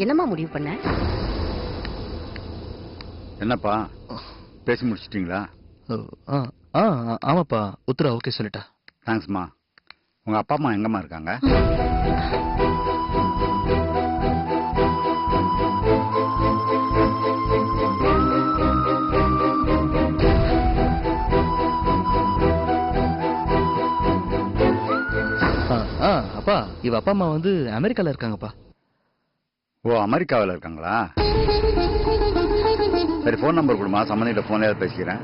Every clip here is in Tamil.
என்னம்மா முடிவு பண்ண? என்னப்பா பேசி முடிச்சிட்டீங்களா? ஆமாப்பா, உத்தரா ஓகே சொல்லிட்டா. தேங்க்ஸ்மா. உங்க அப்பா அம்மா எங்கம்மா இருக்காங்க? அப்பா, இவ அப்பா அம்மா வந்து அமெரிக்கால இருக்காங்கப்பா. ஓ, அமெரிக்காவில் இருக்காங்களா? சரி, ஃபோன் நம்பர் கொடுமா, சம்மந்திட்ட ஃபோன்ல பேசிக்கிறேன்.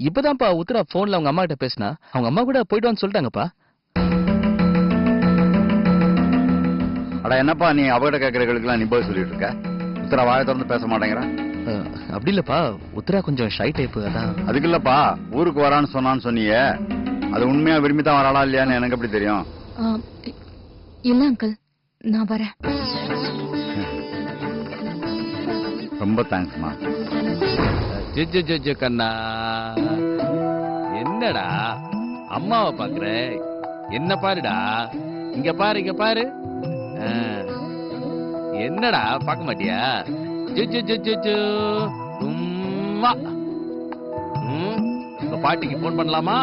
இப்பதான்ப்பா உத்தரா போன்ல அவங்க அம்மா கிட்ட பேசினா, அவங்க அம்மா கூட போயிட்டு வந்து சொல்லிட்டாங்கப்பா. அட என்னப்பா நீ அவகிட்ட கேட்கறதுக்கெல்லாம் நீ போய் சொல்லிட்டு இருக்க? உத்தரா வாயை திறந்து பேச மாட்டேங்கிறா. அப்படி இல்லப்பா, உத்தரா கொஞ்சம் ஷை டைப். அதான். அதுக்கு இல்லப்பா, ஊருக்கு வரான்னு சொன்னான்னு அது உண்மையா விரும்பி தான் வராளா இல்லையான்னு எனக்கு எப்படி தெரியும்? இல்ல அங்கிள், நான் வரேன். ரொம்ப தேங்க்ஸ்மா. கண்ணா, என்னடா அம்மாவை பாக்குற? என்ன பாருடா, இங்க பாரு, இங்க பாரு. என்னடா பாக்க மாட்டியா? சும்மா உங்க பாட்டிக்கு போன் பண்ணலாமா?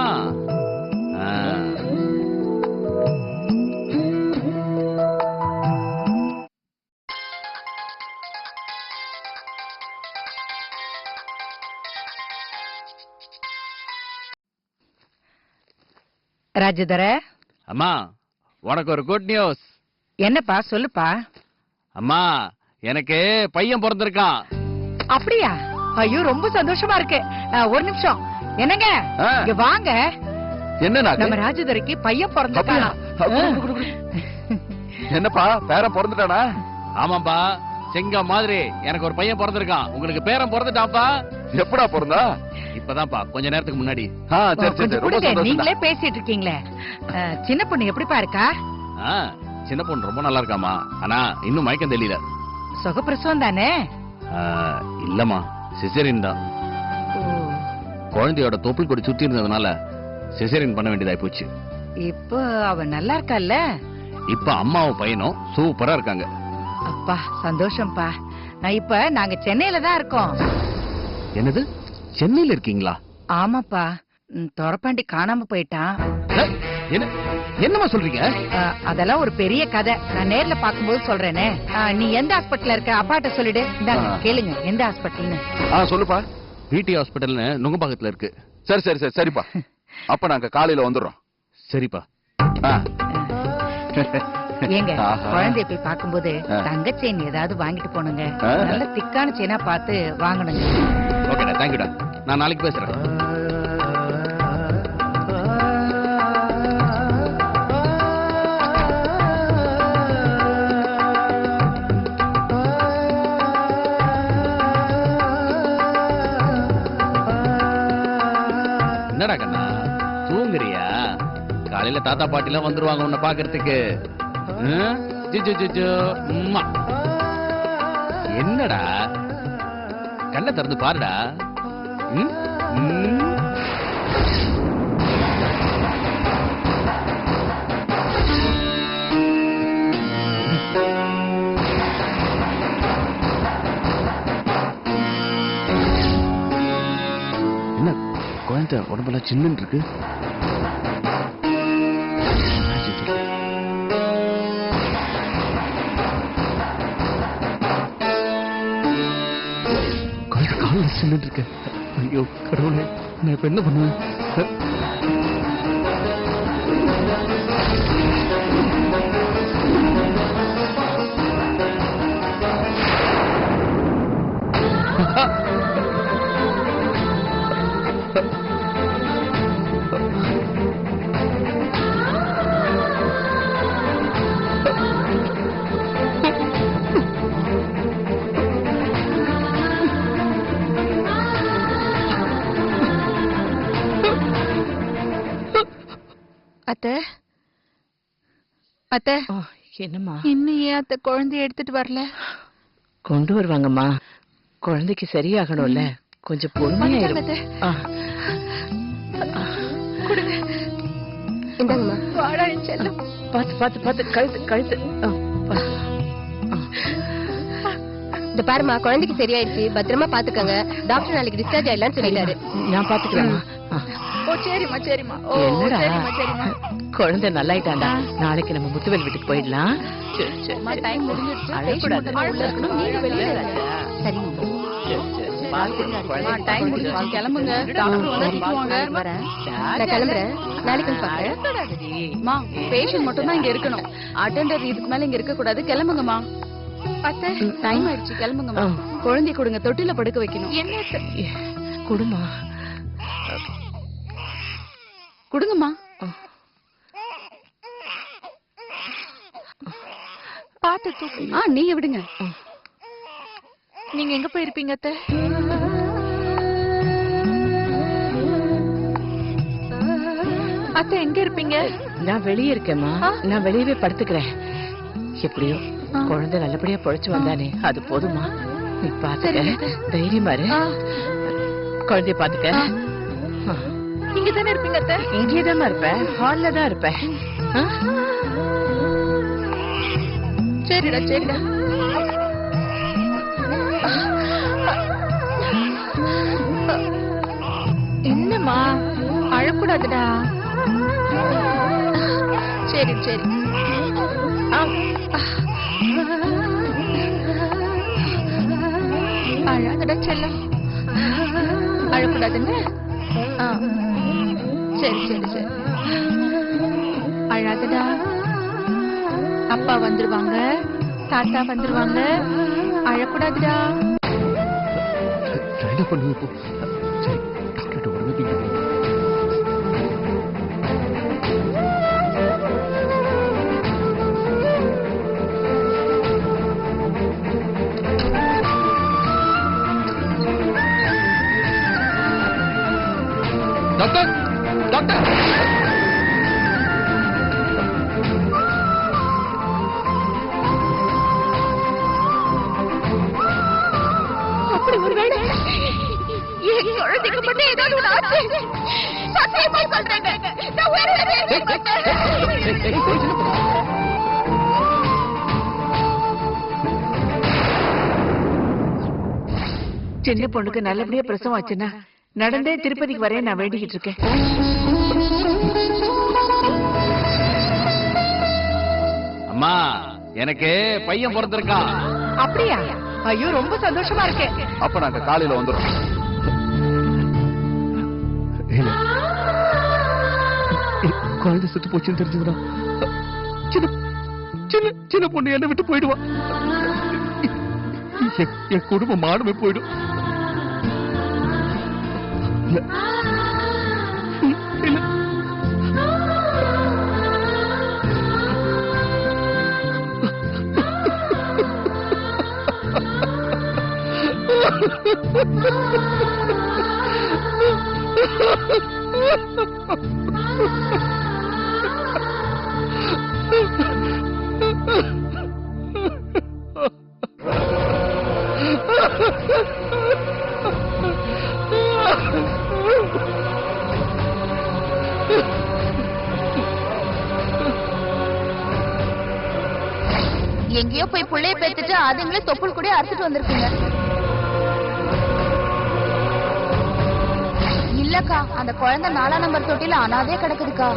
ராஜதர, அம்மா, உனக்கு ஒரு குட் நியூஸ். என்னப்பா சொல்லுப்பா. அம்மா, எனக்கு பையன் பிறந்திருக்கான். அப்படியா? ஐயோ, ரொம்ப சந்தோஷமா இருக்கு. ஒரு நிமிஷம். என்னங்க, இங்க வாங்க. என்ன நம்ம ராஜதுரைக்கு பையன் பிறந்திருக்கானா? என்னப்பா, பேரன் பிறந்துட்டானா? ஆமாப்பா, செங்க மாதிரி எனக்கு ஒரு பையன் பிறந்திருக்கான். உங்களுக்கு பேரன் பிறந்துட்டாப்பா. எப்படா பிறந்தா? இப்பதான்ப்பா, கொஞ்ச நேரத்துக்கு முன்னாடி. நீங்களே பேசிட்டு இருக்கீங்களே. சின்ன பொண்ணு எப்படிப்பா இருக்கா? சின்ன பொண்ணு ரொம்ப நல்லா இருக்காமா. ஆனா இன்னும் மயக்கம் தெரியல. சுகப்பிரசவம் தானே? இல்லம்மா, சிசேரியன் தான். குழந்தையோட தொப்புள் கொடி சுத்தி இருந்ததுனால சிசேரியன் பண்ண வேண்டியதாய் போச்சு. இப்போ அவ நல்லா இருக்கால்ல? இப்ப அம்மாவும் பையனும் சூப்பரா இருக்காங்க. அப்பா சந்தோஷம்ப்பா. இப்ப நாங்க சென்னையில தான் இருக்கோம். என்னது, சென்னையில இருக்கீங்களா? ஆமாப்பா, தொரப்பாண்டி காணாம போயிட்டான். என்னமா சொல்றீங்க? அதெல்லாம் ஒரு பெரிய கதை. நான் நேர்ல பாக்கும்போது சொல்றேனே. நீ எந்த ஹாஸ்பிட்டல்ல இருக்க? அப்பாட்ட சொல்லிடு. கேளுங்க, எந்த ஹாஸ்பிட்டல்னு. சொல்லுப்பா. பிடி ஹாஸ்பிட்டல்னு நுங்கம்பாக்கத்துல இருக்கு. சரி சரி சரி சரிப்பா. அப்ப நாங்க காலையில வந்துடுறோம். சரிப்பா. ஏங்க, குழந்தைய போய் பாக்கும்போது தங்க செயின் ஏதாவது வாங்கிட்டு போனுங்க. நல்ல திக்கான செயினா பார்த்து வாங்கணுங்க. ஓகேடா, தேங்க்யூடா. நான் நாளைக்கு பேசுறேன். என்னடா கண்ணா, தூங்குறியா? காலையில தாத்தா பாட்டி எல்லாம் வந்துருவாங்க உன்னை பாக்குறதுக்கு. என்னடா, கண்ணை திறந்து பாருடா. என்ன குழந்தை உடம்பெல்லாம் சின்னன்னு இருக்கு? இருக்கு. ஐயோ கடவுளே, நான் இப்ப என்ன பண்ணுவேன்? அத்தை, அத்தை, என்னம்மா? இன்னும் ஏன் அத்தை குழந்தைய எடுத்துட்டு வரல? கொண்டு வருவாங்கம்மா. குழந்தைக்கு சரியாகணும்ல, கொஞ்சம் பொறுமையா இரு. இந்தாங்கம்மா வாடா செல்லம். பாத்து பாத்து பாத்து கழுத்து கழுத்து பாத்து. இந்த பாருமா, குழந்தைக்கு சரியாயிடுச்சு, பத்திரமா பாத்துக்கங்க. டாக்டர் நாளைக்கு டிஸ்சார்ஜ் ஆயிடலாம்னு சொல்லிட்டாரு. நான் பாத்துக்கிறேன். ஓ சரிம்மா சரிம்மா. ஓ என்னடா? சரிம்மா சரிம்மா. குழந்தை நல்லாயிட்டாண்டா. நாளைக்கு நம்ம முத்துவேல் வீட்டுக்கு போயிடலாம். அம்மா டைம் முடிஞ்சிருச்சு. அழக்கூடாது. உள்ள இருக்கணும், நீங்க வெளியே வராத. சரிங்க. டைம் முடிஞ்சிருச்சு, கிளம்புங்க. டாக்டர் வந்து திட்டுவாங்க. நான் கிளம்புறேன், நாளைக்கு வந்து பாக்குறேன். மா பேஷண்ட் மட்டும் தான் இங்க இருக்கணும். அட்டெண்டர் இதுக்கு மேல இங்க இருக்க கூடாது. கிளம்புங்கம்மா. அத்தை டைம் ஆயிடுச்சு, கிளம்புங்கம்மா. குழந்தை கொடுங்க, தொட்டில படுக்க வைக்கணும். என்ன குடுமா கொடுங்கம்மா. பாத்து தூக்கு. நீங்க விடுங்க. நீங்க எங்க போயிருப்பீங்க அத்தை? அத்தை எங்க இருப்பீங்க? நான் வெளியே இருக்கேம்மா. நான் வெளியவே படுத்துக்கிறேன். எப்படியோ குழந்தை நல்லபடியா பொழைச்சு வந்தானே, அது போதுமா. நீ பாத்துக்க, தைரியமா இரு. குழந்தைய பாத்துக்க. இங்க தானே இருப்பீங்க அத்தை? இங்கேதான் இருப்பேன், ஹால்ல தான் இருப்பேன். சரிடா சரிடா. என்னம்மா, அழக்கூடாதுடா. சரி சரி. அழாதடா செல்லம், அழக்கூடாதுன்னு. சரி சரி சரி, அழாதடா. அப்பா வந்துருவாங்க, தாத்தா வந்துருவாங்க, அழக்கூடாதுடா. என்ன பண்ணுங்க இப்போ? சரி, டாக்டர்கிட்ட உடனே தூக்கிட்டு போங்க. டாக்டர் டாக்டர், அப்படி ஒருவேளை என் குழந்தைக்கு மட்டும் ஏதாவது ஒண்ணு ஆச்சு, சத்தியமா சொல்றேங்க, நான் உயிரோட இருக்க மாட்டேன். சின்ன பொண்ணுக்கு நல்லபடியா பிரசவம் ஆச்சுன்னா நடந்தே திருப்பதிக்கு வரேன் நான் வேண்டிக்கிட்டு இருக்கேன். அம்மா, எனக்கு பையன் பிறந்திருக்கான். அப்படியா? ஐயோ, ரொம்ப சந்தோஷமா இருக்கேன். அப்ப நாங்க காலையில வந்துடும். குழந்தை செத்து போச்சுன்னு தெரிஞ்சதுன்னா சின்ன சின்ன சின்ன பொண்ணு என்ன விட்டு போயிடுவா. என் குடும்பம் மானமே போயிடும். இல்ல இல்ல, எங்கேயோ போய் புள்ளைய பெத்துட்டு அதுங்களே தொப்புள் கூட அறுத்துட்டு வந்திருக்கீங்க. இல்லக்கா, அந்த குழந்தை 4ஆம் நம்பர் தொட்டில அனாதையா கிடக்குதுக்கா.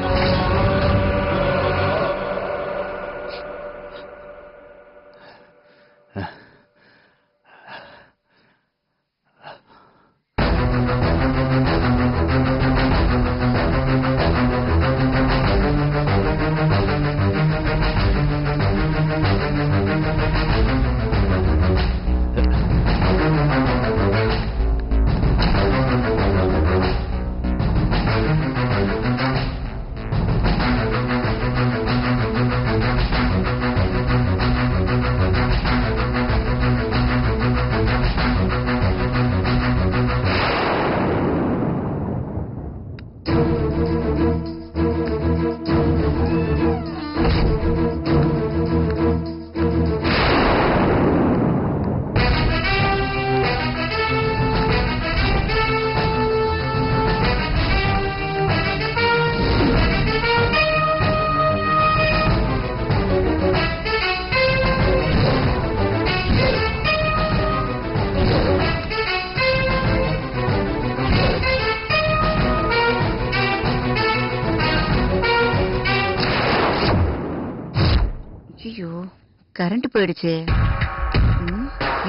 கரண்ட் போயிடுச்சு.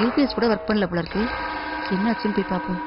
யூபிஎஸ் கூட ஒர்க் பண்ணல போல இருக்கு. என்னாச்சுன்னு போய் பார்ப்போம்.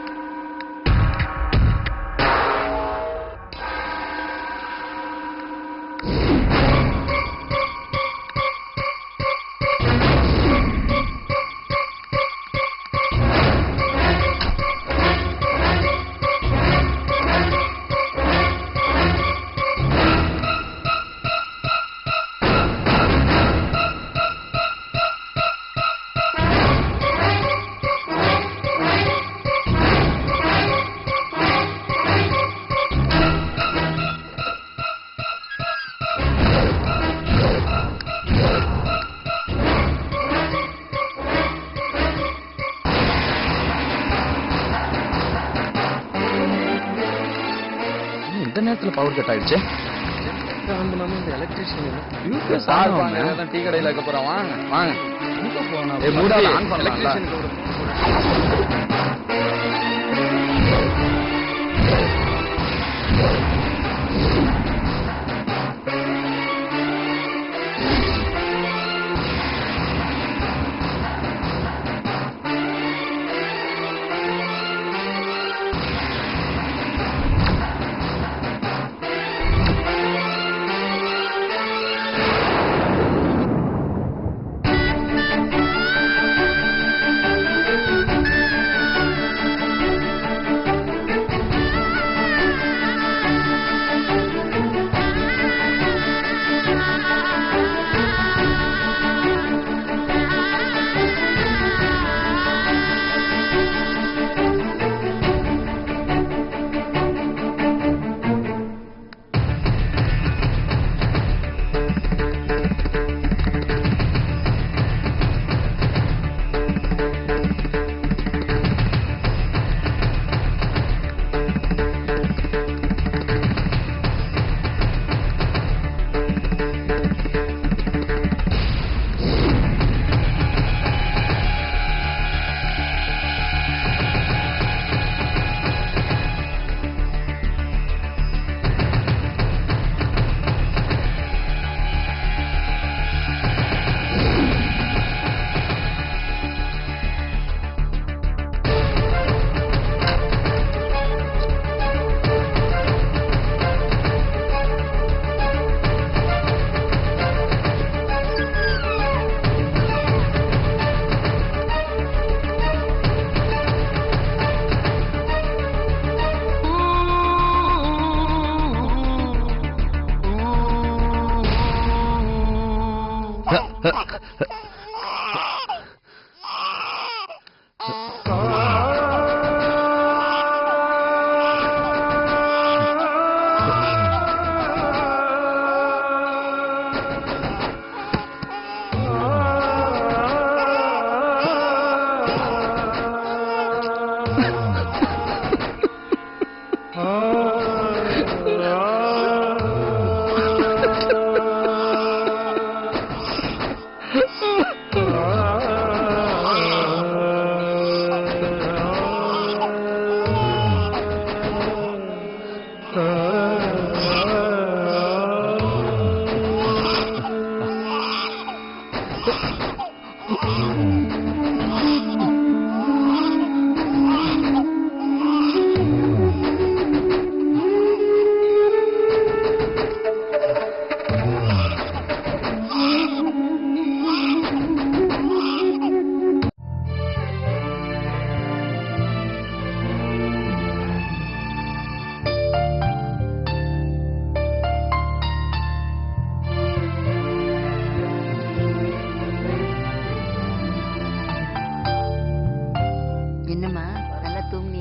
இந்த நேரத்துல பவர் கட் ஆயிடுச்சு. டீ கடையில இருக்க போறான். வாங்க வாங்க. ஆன் பண்ணலாம்.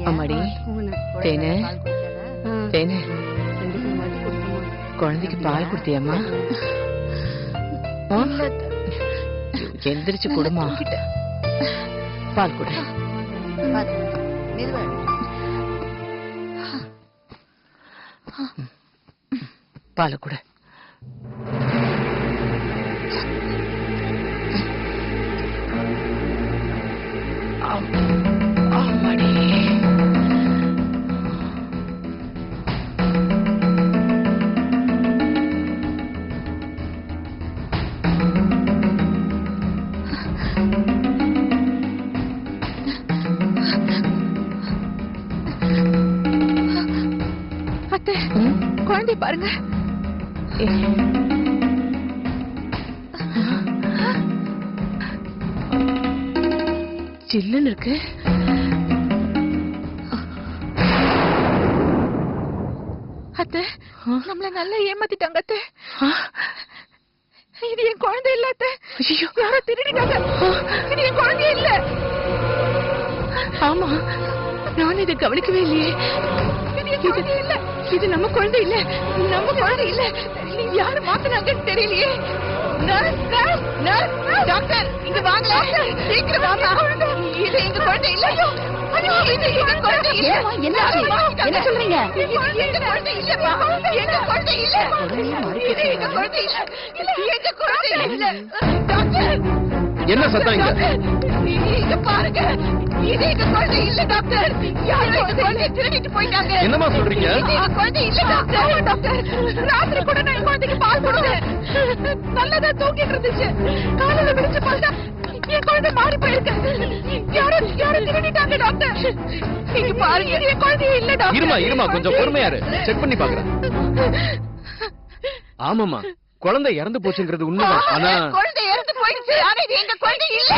அம்மாடி தேனு தேனு குழந்தைக்கு பால் கொடுத்தியம்மா? எந்திரிச்சு கொடுமா, பால் கொடு. பால் கொடு. குழந்தை பாருங்க. சில்லுன்னு இருக்கு. அத்தை, நம்மள நல்லா ஏமாத்திட்டாங்க அத்தை. இது என் குழந்தை இல்ல அத்தை. யாரோ திருடிட்டாங்க. இது என் குழந்தையே இல்ல. ஆமா, நான் இதை கவனிக்கவே இல்லையே. இது நம்ம குழந்தை இல்ல. நம்ம குழந்தை இல்ல. யாரு மாத்தினாங்கன்னு தெரியலையே. டாக்டர், இங்க வாங்க. சீக்கிரம் வாங்க. இது எங்க குழந்தை இல்ல. இது எங்க குழந்தை இல்ல. என்ன சொல்றீங்க? எங்க குழந்தை இல்லப்பா. எங்க குழந்தை இல்ல. இது எங்க குழந்தை இல்ல. எங்க குழந்தை இல்ல. டாக்டர், என்ன சத்தம் இங்க? இங்க பாருங்க. இது எங்க குழந்தை இல்ல டாக்டர். யாரோ எங்க குழந்தையை திருடிட்டு போயிட்டாங்க. என்னமா சொல்றீங்க? இது எங்க குழந்தை இல்ல டாக்டர். டாக்டர், ராத்திரி கூட நான் என் குழந்தைக்கு பால் கொடுத்தேன். நல்லதா தூங்கிட்டு இருந்துச்சு. காலையில விழிச்சு பார்த்தா என் குழந்தை மாறி போயிருக்கு. யாரோ திருடிட்டாங்க டாக்டர். இங்க பாருங்க, இது என் குழந்தையே இல்ல டாக்டர். இருமா கொஞ்சம் பொறுமையா இரு. செக் பண்ணி பாக்குறேன். ஆமாமா, குழந்தை இறந்து போச்சுங்கிறது உண்மைதான். ஆனா குழந்தை இறந்து போயிடுச்சு. ஆனா இது எங்க குழந்தை இல்ல.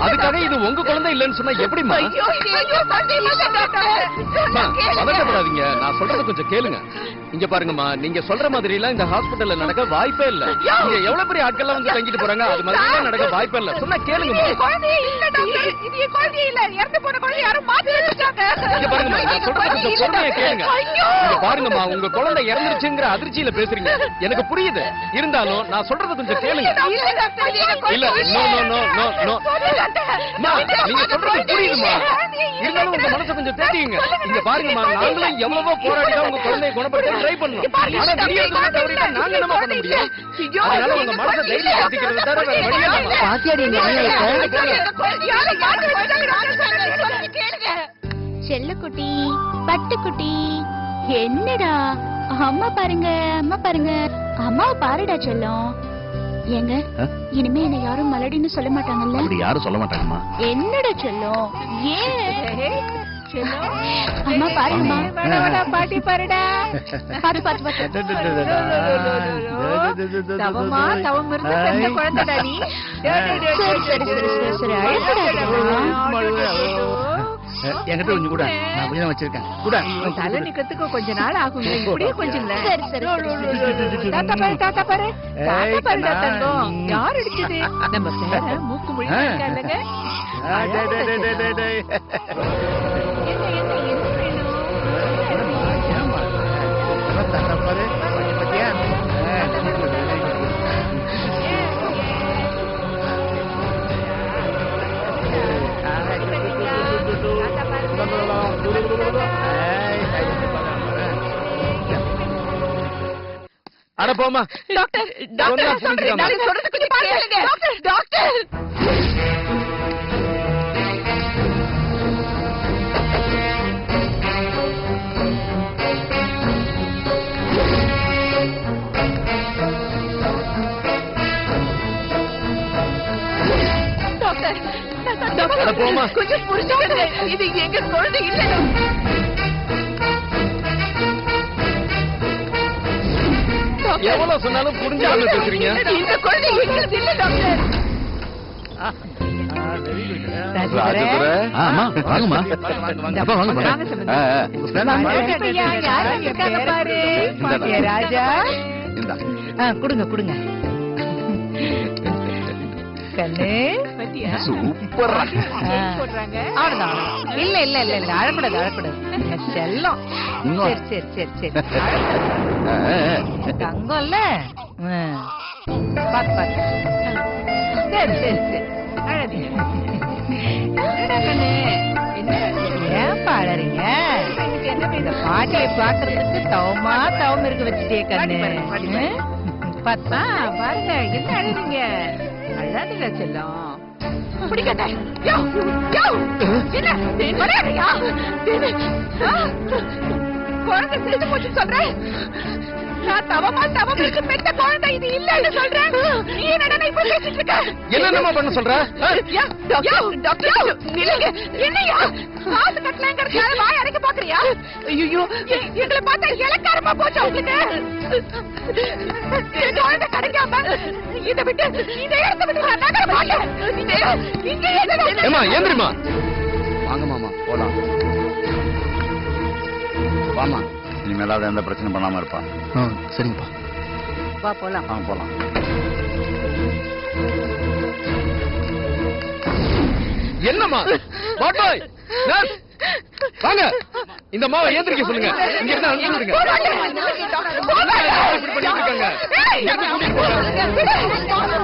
அதுக்காக இது உங்க குழந்தை இல்லன்னு சொன்னா எப்படிமா? ஐயோ, இது எங்க குழந்தை இல்ல டாக்டர். பதட்டப்படாதீங்க, நான் சொல்றத கொஞ்சம் கேளுங்க. இங்க பாருங்கம்மா, நீங்க சொல்ற மாதிரி எல்லாம் இந்த ஹாஸ்பிடல்ல நடக்க வாய்ப்பே இல்ல. இங்க எவ்வளவு பெரிய ஆட்கள் வந்து தங்கிட்டு போறாங்க, அது மாதிரி எல்லாம் நடக்க வாய்ப்பே இல்ல. சொன்னா கேளுங்கம்மா. இது குழந்தையே இல்ல டாக்டர். இது என் குழந்தையே இல்ல. இறந்து போன குழந்தை யாரும் மாத்தி வச்சிட்டாங்க. இங்க பாருங்கம்மா, நான் சொல்றத கொஞ்சம் பொறுமையா கேளுங்க. இங்க பாருங்கம்மா, உங்க குழந்தை இறந்துருச்சுங்கிற அதிர்ச்சியில பேசுறீங்க. எனக்கு புரியுது. இருந்தாலும் நான் சொல்றத கொஞ்சம் கேளுங்க. இல்ல, no no no no no. நீங்க சொல்றது புரியுதுமா. இருந்தாலும் உங்க மனசை கொஞ்சம் தேத்திங்க. இங்க பாருங்கம்மா, நாங்களும் எவ்வளவோ போராடி தான் உங்க குழந்தையை குணப்படுத்த ட்ரை பண்ணோம். ஆனா திடீர்னு தவறிட்டா நாங்க என்னமா பண்ண முடியும்? அதனால உங்க மனசை தைரியப்படுத்திக்கிறது தவிர வேற வழியே இல்ல. பாத்தியாடி செல்லக்குட்டி, பட்டுக்குட்டி, என்னடா அம்மா பாருங்க, அம்மா பாருங்க, அம்மாவை பாருடா செல்லம். ஏங்க, இனிமே என்ன யாரும் மலடின்னு சொல்ல மாட்டாங்கல்ல? அப்படி யாரும் சொல்ல மாட்டாங்கம்மா. என்னடா செல்லம்? ஏன் அம்மா பாருங்கம்மா. பாட்டி பாருடா. பாத்து பாத்து பாத்து. தவமா தவம் இருந்து பெற்ற குழந்தைடா நீ. சரி சரி சரி சரி சரி, அழக்கூடாதுமா. என்கிட்ட கொஞ்சம் கூட நான் கொஞ்சம் வச்சிருக்கேன் கூட. தலை நிக்கிறதுக்கு கொஞ்ச நாள் ஆகும். இப்படியே கொஞ்சம் சரி சரி சரி. தாத்தா பாரு, தாத்தா பாரு, தாத்தா பாருடா தங்கம். யார் அடிச்சது? நம்ம பேர மூக்கு மொழி இல்லங்க. அட போமா. டாக்டர், டாக்டர், நான் சொல்றது கொஞ்சம் பாருங்க. Doctor, doctor. டாக்டர், கொஞ்சம் புரிஞ்சுக்கங்க. இது எங்க குழந்தை இல்ல. எவ்வளவு சொன்னாலும் புரிஞ்சாம பேசுறீங்க. இந்த குழந்தை எங்களுக்கு இல்ல டாக்டர். ராஜதுரை. ஆமா, வாங்கம்மா. அப்பா வாங்க. யாரு இருக்காங்க பாரு. ராஜா, கொடுங்க கொடுங்க. கண்ணு சூப்பர். போடுறாங்க. அவ்வளவுதான். இல்ல இல்ல இல்ல இல்ல, அழக்கூடாது அழக்கூடாது. செல்லம். சரி சரி சரி சரி. தங்கம் இல்ல. பாத்து பாத்து. சரி சரி சரி, அழாதீங்க. என்னடா கண்ணு, ஏன் பாடுறீங்க? இந்த பாட்டியை பாக்குறதுக்கு தவமா தவம் இருக்க வச்சுட்டே கண்ணு. பார்த்தா பாருங்க, என்ன அழுறீங்க? அழாதீங்க செல்லம். பிடிக்கட்ட. யோ யோ, என்ன வரையா? குழந்தை செத்து போச்சு சொல்றேன். நான் தவமா தவம் இருக்கு பெத்த குழந்தை இது இல்லன்னு சொல்றேன். நீ என்னடா இப்ப பேசிட்டு இருக்க? என்னென்னமா பண்ண சொல்ற யா, டாக்டர் நில்லுங்க. என்னையா காசு கட்டலங்கறதுனால வாய் அடைக்க பாக்குறியா? ஐயோ எங்களை பார்த்தா இலக்காரமா போச்சு உங்களுக்கு. என் குழந்தை கிடைக்காம இதை விட்டு இந்த இடத்தை விட்டு நான் நகர மாட்டேன். இங்க ஏமா ஏந்திரிமா. வாங்க மாமா போலாம். வாமா, இனிமேலாவது எந்த பிரச்சனை பண்ணாம இருப்பா. சரிங்கப்பா. வா போலாம். போலாம். என்னம்மா பாட்டாய் நர்ஸ் வாங்க, இந்த மாவை ஏந்திரிக்க சொல்லுங்க. இங்க இருந்து அனுப்பி விடுங்க. இப்படி பண்ணிட்டு இருக்காங்க. இங்க இருந்து கூட்டிட்டு போங்க.